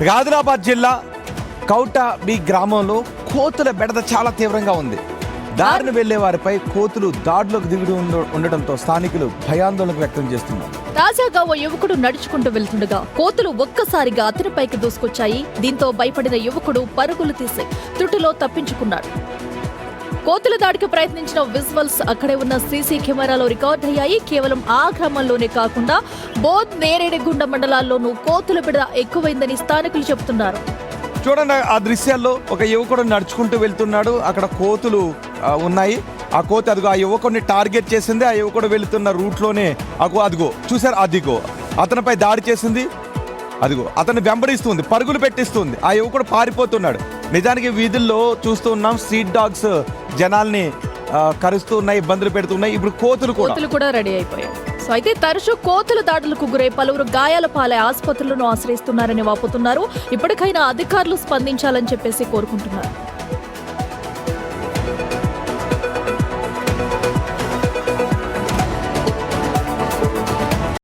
ఆదిలాబాద్ జిల్లా కౌటబి గ్రామంలో కోతుల బెడద చాలా తీవ్రంగా ఉంది. దారిని వెళ్లే వారిపై కోతులు దాడులకు దిగుడు ఉండడంతో స్థానికులు భయాందోళన వ్యక్తం చేస్తున్నారు. తాజాగా ఓ యువకుడు నడుచుకుంటూ వెళ్తుండగా కోతులు ఒక్కసారిగా అతనిపైకి దూసుకొచ్చాయి. దీంతో భయపడిన యువకుడు పరుగులు తీసి త్రుటిలో తప్పించుకున్నాడు. కోతుల దాడికి ప్రయత్నించిన విజువల్స్ అక్కడే ఉన్న సీసీ కెమెరాలో రికార్డ్ అయ్యాయి. కేవలం ఆ గ్రామంలోనే కాకుండా బోధ్, నేరేడిగుండ మండలాల్లోనూ కోతుల బెడద ఎక్కువైందని స్థానికులు చెబుతున్నారు. చూడండి, ఆ దృశ్యాల్లో ఒక యువకుడు నడుచుకుంటూ వెళ్తున్నాడు. అక్కడ కోతులు ఉన్నాయి. ఆ కోతి అదిగో ఆ యువకుడిని టార్గెట్ చేసింది. ఆ యువకుడు వెళుతున్న రూట్లోనే అదిగో చూసారు, అదిగో అతనిపై దాడి చేసింది. అదిగో అతన్ని వెంబడిస్తుంది, పరుగులు పెట్టిస్తుంది. ఆ యువకుడు పారిపోతున్నాడు. నిజానికి వీధుల్లో చూస్తూ ఉన్నాం, స్ట్రీట్ డాగ్స్ జనాల్ని కరుస్తూ ఉన్నాయి, ఇబ్బందులు పెడుతున్నాయి. ఇప్పుడు కోతులు కూడా రెడీ అయిపోయాయి. సో అయితే తరచూ కోతుల దాడులకు గురై పలువురు గాయాల పాలై ఆసుపత్రులను ఆశ్రయిస్తున్నారని వాపోతున్నారు. ఇప్పటికైనా అధికారులు స్పందించాలని చెప్పేసి కోరుకుంటున్నారు.